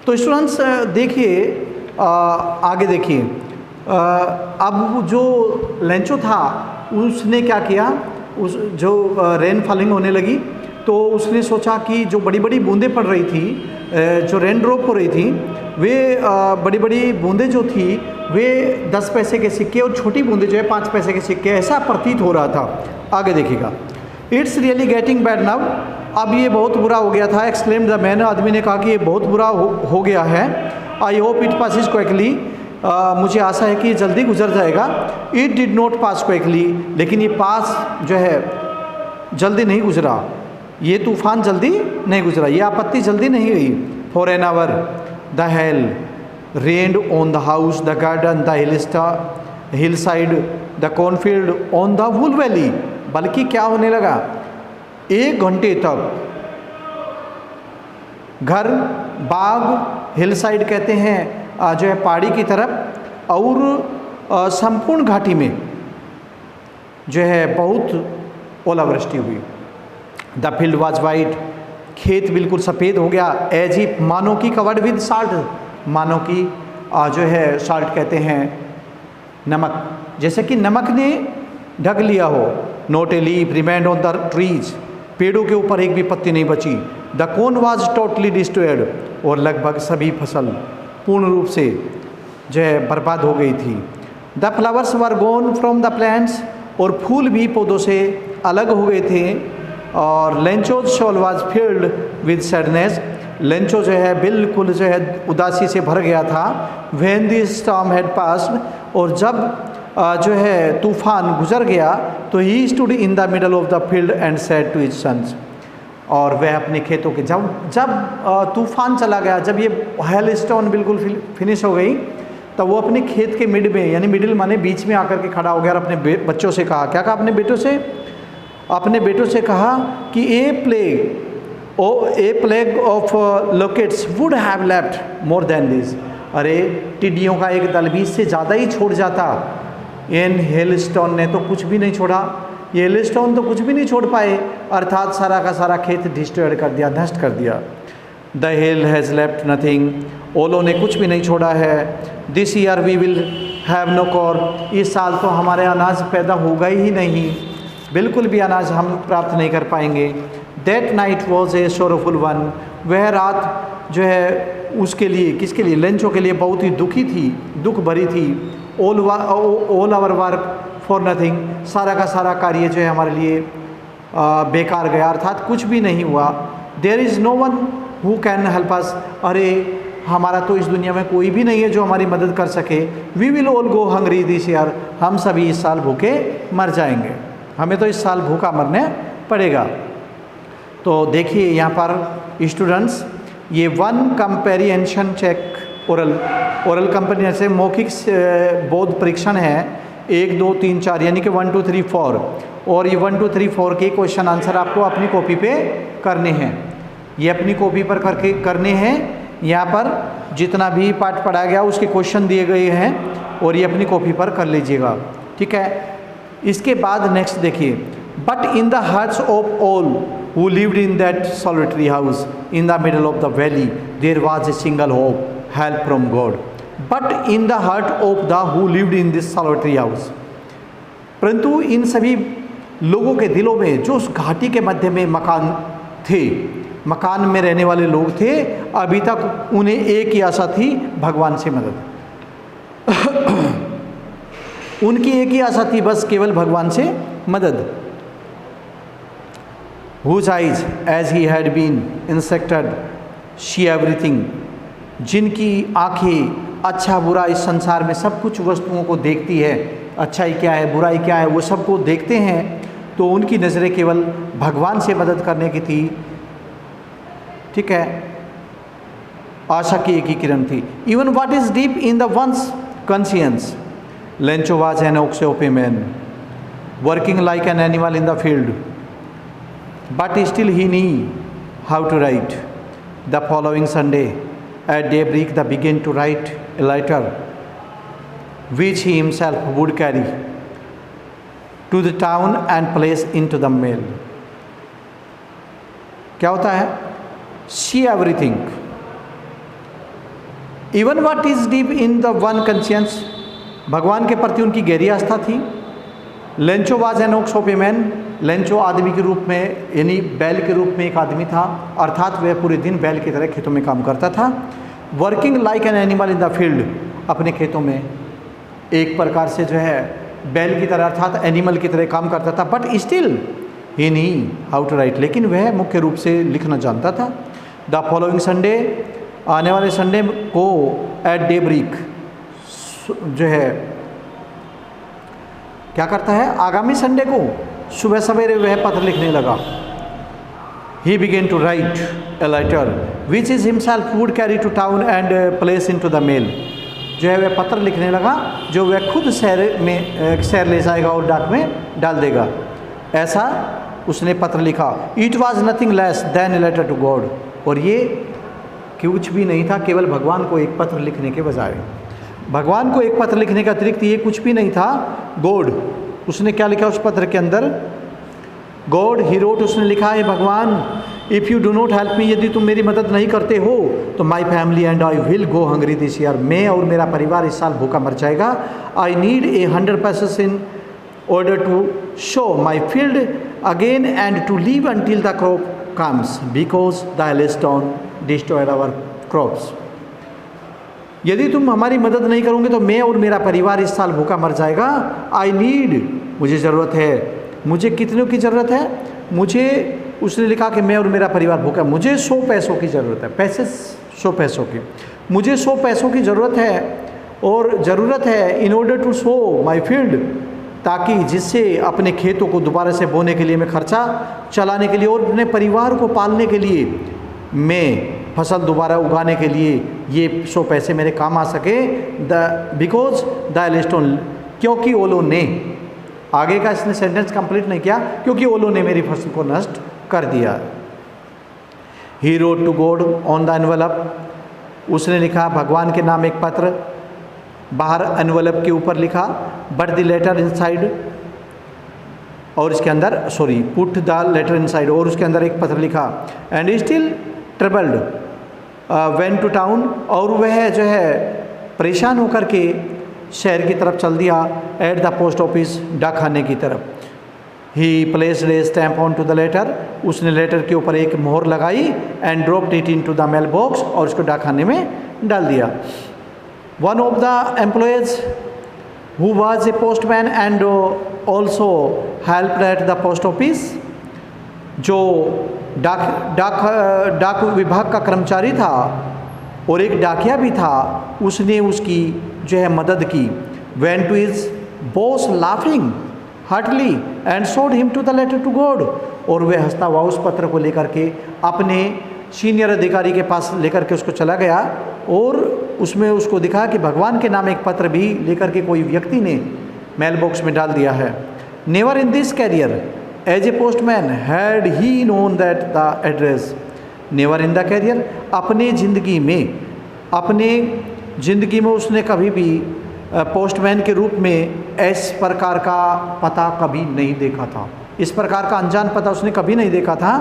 तो स्टूडेंट्स देखिए, आगे देखिए, अब जो लेंचो था उसने क्या किया, उस जो रेन फॉलिंग होने लगी तो उसने सोचा कि जो बड़ी बड़ी बूंदें पड़ रही थी, जो रेन ड्रॉप हो रही थी, वे बड़ी बड़ी बूंदें जो थी वे 10 पैसे के सिक्के और छोटी बूंदें जो है 5 पैसे के सिक्के, ऐसा प्रतीत हो रहा था। आगे देखिएगा, it's really getting bad now, अब ये बहुत बुरा हो गया था। एक्सक्लेम्ड द मैन, आदमी ने कहा कि ये बहुत बुरा हो गया है। I hope it passes quickly, मुझे आशा है कि जल्दी गुजर जाएगा। It did not pass quickly, लेकिन ये पास जो है जल्दी नहीं गुजरा, ये तूफान जल्दी नहीं गुजरा, ये आपत्ति जल्दी नहीं हुई। For an hour the hail rained on the house, the garden, the hill side, the cornfield, on the whole valley. बल्कि क्या होने लगा, 1 घंटे तक घर, बाग, हिल साइड कहते हैं जो है पहाड़ी की तरफ, और संपूर्ण घाटी में जो है बहुत ओलावृष्टि हुई। द फील्ड वॉज वाइट, खेत बिल्कुल सफ़ेद हो गया। एज ही, मानो की कवर्ड विद साल्ट, मानो की जो है साल्ट कहते हैं नमक, जैसे कि नमक ने ढक लिया हो। Not a leaf remained on the trees, पेड़ों के ऊपर एक भी पत्ती नहीं बची। The cone was totally destroyed, और लगभग सभी फसल पूर्ण रूप से जो है बर्बाद हो गई थी। The flowers were gone from the plants, और फूल भी पौधों से अलग हो गए थे। और Lencho's shawl was filled with sadness, Lencho जो है बिल्कुल जो है उदासी से भर गया था। When the storm had passed, और जब जो है तूफान गुजर गया तो he stood in the middle of the field and said to his sons, और वह अपने खेतों के जब तूफान चला गया, जब ये हेल स्टोन बिल्कुल फिनिश हो गई, तब वो अपने खेत के मिड में, यानी मिडिल माने बीच में आकर के खड़ा हो गया और अपने बच्चों से कहा, क्या कहा अपने बेटों से कहा कि a plague of locusts would have left more than this, अरे टिड्डियों का एक दल भी इससे ज़्यादा ही छोड़ जाता। इन हेलस्टोन ने तो कुछ भी नहीं छोड़ा, ये हेलस्टोन तो कुछ भी नहीं छोड़ पाए, अर्थात सारा का सारा खेत डिस्ट्रॉयड कर दिया, नष्ट कर दिया। The hail has left nothing, ओलों ने कुछ भी नहीं छोड़ा है। This year we will have no corn, इस साल तो हमारे अनाज पैदा होगा ही नहीं, बिल्कुल भी अनाज हम प्राप्त नहीं कर पाएंगे। That night was a sorrowful one, वह रात जो है उसके लिए, किसके लिए, लेंचो के लिए बहुत ही दुख भरी थी। All our work for nothing, सारा का सारा कार्य जो है हमारे लिए बेकार गया, अर्थात कुछ भी नहीं हुआ। There is no one who can help us, अरे हमारा तो इस दुनिया में कोई भी नहीं है जो हमारी मदद कर सके। We will all go hungry this year, हम सभी इस साल भूखे मर जाएंगे, हमें तो इस साल भूखा मरने पड़ेगा। तो देखिए यहाँ पर स्टूडेंट्स, ये 1 कंपेरिजन चेक ओरल कंपेरिजन से मौखिक बोध परीक्षण है, 1 2 3 4 यानी कि 1 2 3 4, और ये 1 2 3 4 के क्वेश्चन आंसर आपको अपनी कॉपी पे करने हैं, ये अपनी कॉपी पर करके करने हैं। यहाँ पर जितना भी पाठ पढ़ाया गया उसके क्वेश्चन दिए गए हैं और ये अपनी कॉपी पर कर लीजिएगा, ठीक है। इसके बाद नेक्स्ट देखिए, but in the hearts of all who lived in that solitary house in the middle of the valley there was a single hope, help from God. But in the heart of the who lived in this solitary house, परंतु इन सभी लोगों के दिलों में जो उस घाटी के मध्य में मकान में रहने वाले लोग थे, अभी तक उन्हें एक ही आशा थी, भगवान से मदद। उनकी एक ही आशा थी, बस केवल भगवान से मदद। Whose eyes, as he had been instructed, see everything, जिनकी आँखें अच्छा बुरा इस संसार में सब कुछ वस्तुओं को देखती है, अच्छाई क्या है बुराई क्या है वो सबको देखते हैं, तो उनकी नज़रें केवल भगवान से मदद करने की थी, ठीक है। आशा की एक ही किरण थी। Even what is deep in the ones conscience, Lencho was an oxy man, working like an animal in the field. But still he knew how to write. The following Sunday, at daybreak, they began to write a letter, which he himself would carry to the town and place into the mail. क्या होता है? See everything. Even what is deep in the one conscience, भगवान के प्रति उनकी गहरी आस्था थी। Lencho was an ox of a man, Lencho आदमी के रूप में यानी बैल के रूप में एक आदमी था, अर्थात वह पूरे दिन बैल की तरह खेतों में काम करता था। Working like an animal in the field, अपने खेतों में एक प्रकार से जो है बैल की तरह अर्थात एनिमल की तरह काम करता था। But still he knew how to write, लेकिन वह मुख्य रूप से लिखना जानता था। द फॉलोइंग संडे, आने वाले संडे को एट डे ब्रेक जो है क्या करता है, आगामी संडे को सुबह सवेरे वह पत्र लिखने लगा। He began to write a letter which is himself would carry to town and place into the mail, जो है वह पत्र लिखने लगा जो वह खुद शहर ले जाएगा और डाक में डाल देगा। ऐसा उसने पत्र लिखा। It was nothing less than a letter to God, और ये कुछ भी नहीं था केवल भगवान को एक पत्र लिखने के बजाय, भगवान को एक पत्र लिखने के अतिरिक्त ये कुछ भी नहीं था। गॉड, उसने क्या लिखा उस पत्र के अंदर, गॉड ही रोट, उसने लिखा है भगवान, if you do not help me, यदि तुम मेरी मदद नहीं करते हो तो my family and I will go hungry this year, मैं और मेरा परिवार इस साल भूखा मर जाएगा। I need a 100 pesos in order to sow my field again and to live until the crop comes because the hailstone destroyed our crops. यदि तुम हमारी मदद नहीं करोगे तो मैं और मेरा परिवार इस साल भूखा मर जाएगा। आई नीड, मुझे ज़रूरत है, मुझे कितनों की ज़रूरत है, मुझे, उसने लिखा कि मैं और मेरा परिवार भूखा, मुझे 100 पैसों की ज़रूरत है, पैसे 100 पैसों की, मुझे 100 पैसों की ज़रूरत है और ज़रूरत है in order to sow my field, ताकि जिससे अपने खेतों को दोबारा से बोने के लिए मैं खर्चा चलाने के लिए और अपने परिवार को पालने के लिए, मैं फसल दोबारा उगाने के लिए ये 100 पैसे मेरे काम आ सके। बिकॉज द हेलस्टोन, क्योंकि ओलों ने, आगे का इसने सेंटेंस कंप्लीट नहीं किया, क्योंकि ओलों ने मेरी फसल को नष्ट कर दिया। He wrote to God on the envelope, उसने लिखा भगवान के नाम एक पत्र, बाहर एनवेलप के ऊपर लिखा, बट द लेटर इनसाइड, और इसके अंदर sorry put the letter inside, और उसके अंदर एक पत्र लिखा। And still troubled went to town, और वह जो है परेशान होकर के शहर की तरफ चल दिया। एट द पोस्ट ऑफिस, डाकखाने की तरफ। He placed a stamp on to the letter, उसने लेटर के ऊपर एक मोहर लगाई। And dropped it into the mailbox, और उसको डाकखाने में डाल दिया। One of the employees who was a postman and also helped at the post office, जो डाक विभाग का कर्मचारी था और एक डाकिया भी था, उसने उसकी जो है मदद की। Went to his boss laughing heartily and showed him to the letter to God, और वह हंसता हुआ उस पत्र को लेकर के अपने सीनियर अधिकारी के पास लेकर के उसको चला गया, और उसमें उसको दिखा कि भगवान के नाम एक पत्र भी लेकर के कोई व्यक्ति ने मेल बॉक्स में डाल दिया है। Never in this career as a postman had he known that the address, never in the career, अपने ज़िंदगी में उसने कभी भी पोस्टमैन के रूप में इस प्रकार का पता कभी नहीं देखा था, इस प्रकार का अनजान पता उसने कभी नहीं देखा था।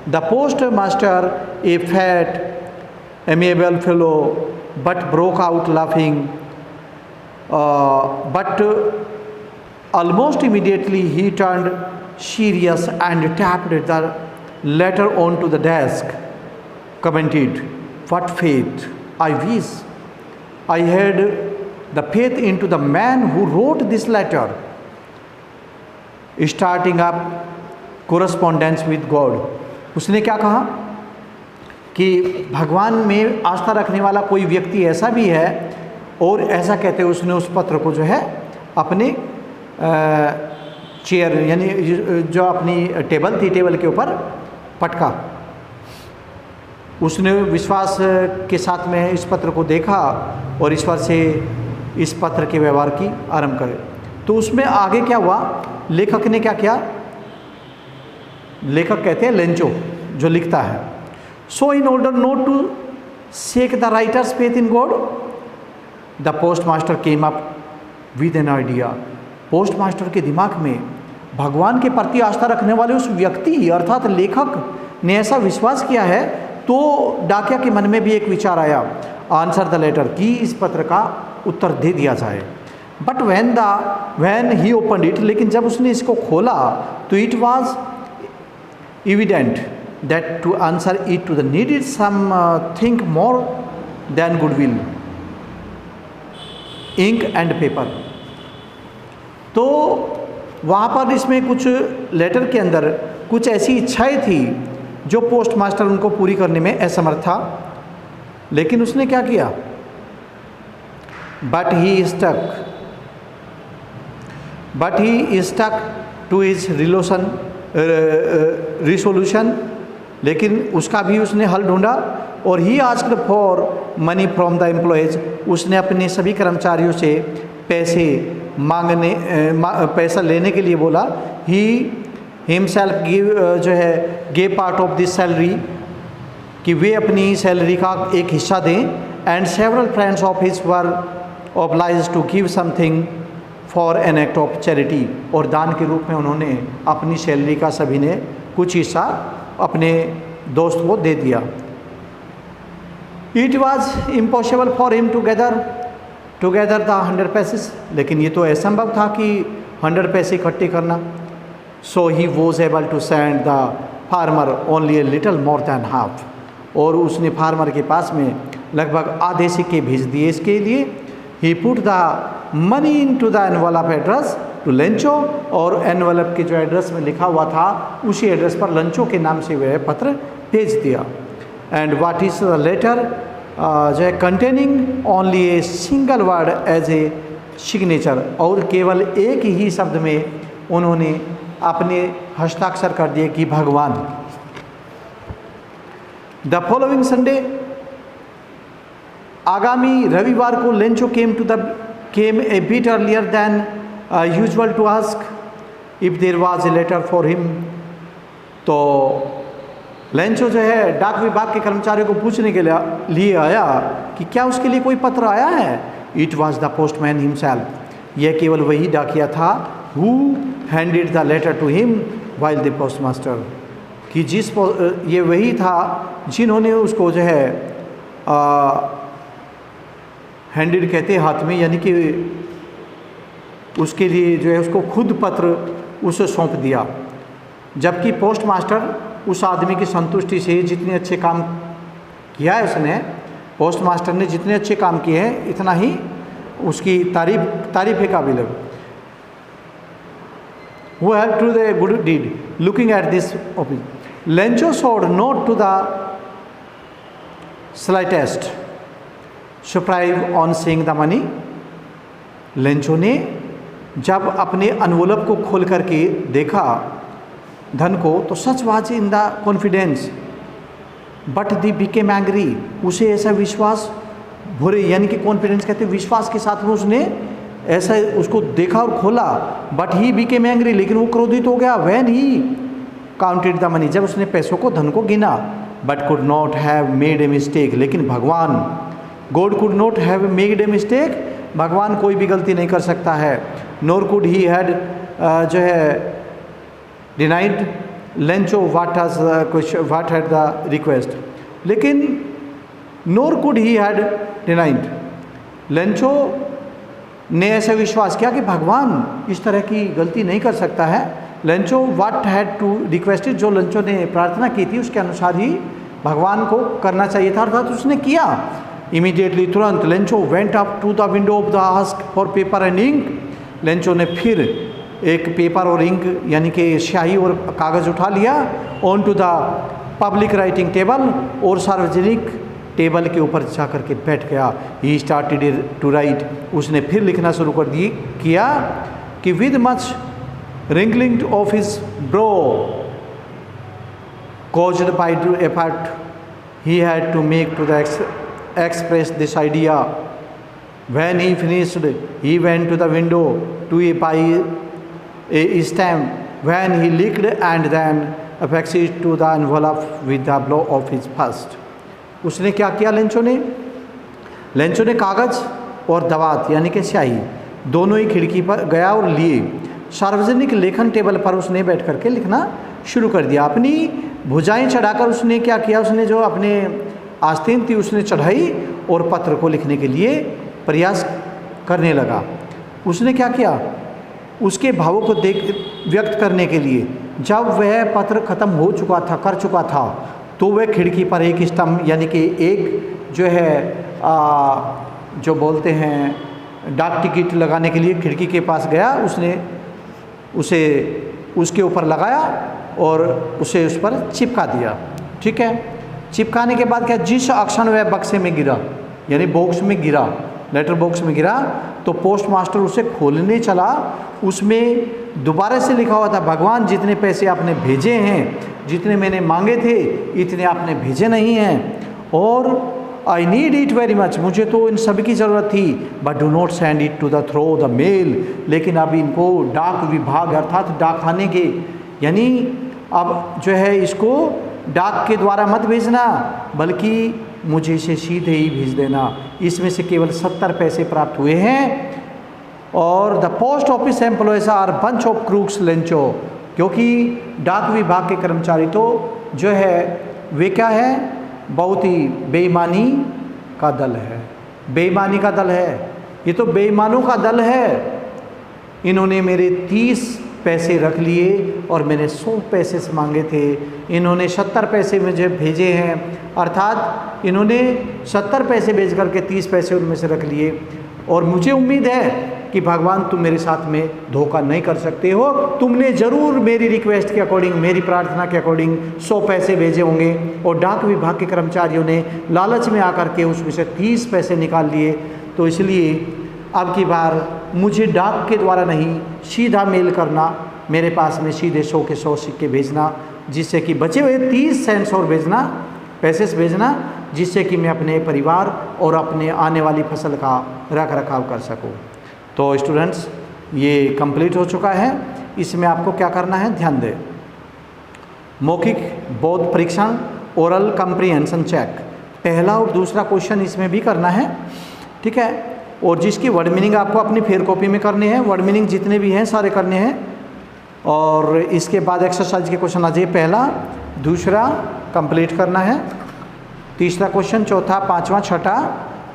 The post master a fat amiable fellow but broke out laughing, but almost immediately he turned serious and tapped the letter onto the desk, commented, what faith, I wish I had the faith into the man who wrote this letter, starting up correspondence with God। उसने क्या कहा कि भगवान में आस्था रखने वाला कोई व्यक्ति ऐसा भी है, और ऐसा कहते हुए उसने उस पत्र को जो है अपने चेयर यानी जो अपनी टेबल थी, टेबल के ऊपर पटका। उसने विश्वास के साथ में इस पत्र को देखा और ईश्वर से इस पत्र के व्यवहार की आरंभ करे। तो उसमें आगे क्या हुआ, लेखक ने क्या किया, लेखक कहते हैं लेंचो जो लिखता है। So in order not to shake the writer's faith in God, the post master came up with an idea, post master के दिमाग में भगवान के प्रति आस्था रखने वाले उस व्यक्ति अर्थात लेखक ने ऐसा विश्वास किया है, तो डाकिया के मन में भी एक विचार आया। आंसर द लेटर, कि इस पत्र का उत्तर दे दिया जाए। But when he opened it, लेकिन जब उसने इसको खोला तो it was evident that to answer it to the needed something more than goodwill, ink and paper। तो वहाँ पर इसमें कुछ लेटर के अंदर कुछ ऐसी इच्छाएं थी जो पोस्ट मास्टर उनको पूरी करने में असमर्थ था, लेकिन उसने क्या किया, but he stuck to his resolution, लेकिन उसका भी उसने हल ढूंढा। और he asked for money from the employees, उसने अपने सभी कर्मचारियों से पैसा लेने के लिए बोला। He himself give part of this salary, कि वे अपनी सैलरी का एक हिस्सा दें। And several friends of his were obliged to give something for an act of charity, और दान के रूप में उन्होंने अपनी सैलरी का सभी ने कुछ हिस्सा अपने दोस्त को दे दिया। It was impossible for him to gather the 100 pesos, लेकिन ये तो असंभव था कि 100 पैसे इकट्ठे करना। So he was able to send the farmer only a little more than half, और उसने फार्मर के पास में लगभग आधे सिक्के भेज दिए इसके लिए। He put the money into the envelope address to Lencho, और एनवलप के जो एड्रेस में लिखा हुआ था उसी एड्रेस पर लंचो के नाम से वह पत्र भेज दिया। And what is the letter जो है containing only a single word as a signature, और केवल एक ही शब्द में उन्होंने अपने हस्ताक्षर कर दिए कि भगवान। द फॉलोइंग संडे, आगामी रविवार को Lencho came a bit earlier than usual to ask if there was a letter for him। तो लेंचो जो है डाक विभाग के कर्मचारियों को पूछने के लिए आया कि क्या उसके लिए कोई पत्र आया है। It was the postman himself, यह केवल वही डाकिया था who handed the letter to him while the post master, कि ये वही था जिन्होंने उसको जो है हैंडेड कहते हैं हाथ में, यानी कि उसके लिए जो है उसको खुद पत्र उसे सौंप दिया। जबकि पोस्ट मास्टर उस आदमी की संतुष्टि से जितने अच्छे काम किया है उसने, पोस्ट मास्टर ने जितने अच्छे काम किए हैं इतना ही उसकी तारीफ के काबिल है। Who helped to the good deed, looking at this opinion, Lencho showed not to the slightest surprise on seeing the money। Lencho ने जब अपने अनवोलप को खोल करके देखा धन को तो such was in the confidence, but he became angry, उसे ऐसा विश्वास भरे, यानी कि कॉन्फिडेंस कहते हैं विश्वास के साथ में उसने ऐसा उसको देखा और खोला। बट ही बिकेम एंग्री, लेकिन वो क्रोधित हो गया। When he counted the money, जब उसने पैसों को धन को गिना। But could not have made a mistake, लेकिन भगवान, God could not have made a mistake, भगवान कोई भी गलती नहीं कर सकता है। नोर कुड ही हैड जो है denied Lencho what had the request, लेकिन nor could he had denied, Lencho ने ऐसा विश्वास किया कि भगवान इस तरह की गलती नहीं कर सकता है। Lencho what had to requested, जो लेंचो ने प्रार्थना की थी उसके अनुसार ही भगवान को करना चाहिए था, अर्थात उसने किया। इमीडिएटली, तुरंत Lencho went up to the window of the ask for paper and ink, Lencho ने फिर एक पेपर और इंक यानी कि स्याही और कागज़ उठा लिया। On to the public writing table, और सार्वजनिक टेबल के ऊपर जा कर के बैठ गया। ही स्टार्टेड टू राइट, उसने फिर लिखना शुरू कर किया कि with much wrinkling of his bro caused by the effort he had to make to the express this idea. When he finished, he went to the window to buy a stamp, when he licked and then affixed it to the envelope with the blow of his fist। उसने क्या किया Lencho ने कागज़ और दवात यानी कि स्याही दोनों ही खिड़की पर गया और लिए। सार्वजनिक लेखन टेबल पर उसने बैठ करके लिखना शुरू कर दिया। अपनी भुजाएं चढ़ाकर उसने क्या किया, उसने जो अपने आस्तीन थी उसने चढ़ाई और पत्र को लिखने के लिए प्रयास करने लगा। उसने क्या किया, उसके भावों को व्यक्त करने के लिए जब वह पत्र खत्म हो चुका था, कर चुका था, तो वह खिड़की पर एक स्टम्प यानी कि एक जो है जो बोलते हैं डाक टिकट लगाने के लिए खिड़की के पास गया। उसने उसे उसके ऊपर लगाया और उसे उस पर चिपका दिया। ठीक है, चिपकाने के बाद क्या, जिस क्षण वह बक्से में गिरा यानी बॉक्स में गिरा, लेटर बॉक्स में गिरा, तो पोस्ट मास्टर उसे खोलने चला। उसमें दोबारा से लिखा हुआ था, भगवान जितने पैसे आपने भेजे हैं, जितने मैंने मांगे थे इतने आपने भेजे नहीं हैं, और I need it very much, मुझे तो इन सभी की ज़रूरत थी, but do not send it to the through the mail, लेकिन अब इनको डाक विभाग अर्थात डाकखाने के, यानी अब जो है इसको डाक के द्वारा मत भेजना, बल्कि मुझे इसे सीधे ही भेज देना। इसमें से केवल 70 पैसे प्राप्त हुए हैं। और the post office employees are bunch of crooks Lencho, क्योंकि डाक विभाग के कर्मचारी तो जो है वे क्या है, बहुत ही बेईमानी का दल है। बेईमानी का दल है, ये तो बेईमानों का दल है। इन्होंने मेरे 30 पैसे रख लिए और मैंने 100 पैसे से मांगे थे, इन्होंने 70 पैसे मुझे भेजे हैं, अर्थात इन्होंने 70 पैसे भेज करके 30 पैसे उनमें से रख लिए। और मुझे उम्मीद है कि भगवान तुम मेरे साथ में धोखा नहीं कर सकते हो, तुमने ज़रूर मेरी रिक्वेस्ट के अकॉर्डिंग, मेरी प्रार्थना के अकॉर्डिंग 100 पैसे भेजे होंगे, और डाक विभाग के कर्मचारियों ने लालच में आकर के उसमें से 30 पैसे निकाल लिए। तो इसलिए अब की बार मुझे डाक के द्वारा नहीं, सीधा मेल करना, मेरे पास में सीधे 100 के 100 सिक्के भेजना, जिससे कि बचे हुए 30 सेंट्स और भेजना, पैसे से भेजना, जिससे कि मैं अपने परिवार और अपने आने वाली फसल का रख रखाव कर सकूं। तो स्टूडेंट्स, ये कंप्लीट हो चुका है। इसमें आपको क्या करना है, ध्यान दें। मौखिक बोध परीक्षण, ओरल कंप्रीहेंशन चेक, पहला और दूसरा क्वेश्चन इसमें भी करना है। ठीक है, और जिसकी वर्ड मीनिंग आपको अपनी फेयर कॉपी में करने हैं, वर्ड मीनिंग जितने भी हैं सारे करने हैं। और इसके बाद एक्सरसाइज के क्वेश्चन आ जाइए, पहला दूसरा कंप्लीट करना है, तीसरा क्वेश्चन, चौथा, पांचवा, छठा,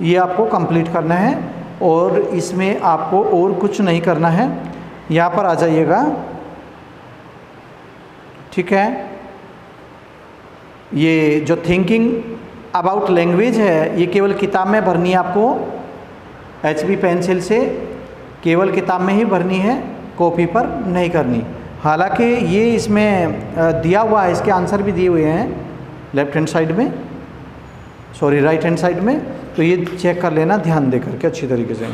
ये आपको कंप्लीट करना है। और इसमें आपको और कुछ नहीं करना है। यहाँ पर आ जाइएगा। ठीक है, ये जो थिंकिंग अबाउट लैंग्वेज है, ये केवल किताब में भरनी है आपको, HB पेंसिल से केवल किताब में ही भरनी है, कॉपी पर नहीं करनी। हालांकि ये इसमें दिया हुआ है, इसके आंसर भी दिए हुए हैं लेफ्ट हैंड साइड में, सॉरी राइट हैंड साइड में, तो ये चेक कर लेना ध्यान दे करके अच्छी तरीके से।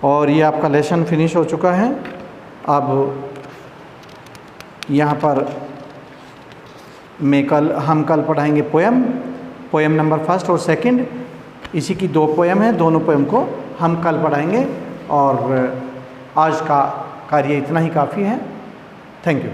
और ये आपका लेसन फिनिश हो चुका है। अब यहाँ पर हम कल पढ़ाएंगे पोएम नंबर 1 और 2, इसी की 2 पोएम है, दोनों पोएम को हम कल पढ़ाएंगे। और आज का कार्य इतना ही काफ़ी है। Thank you.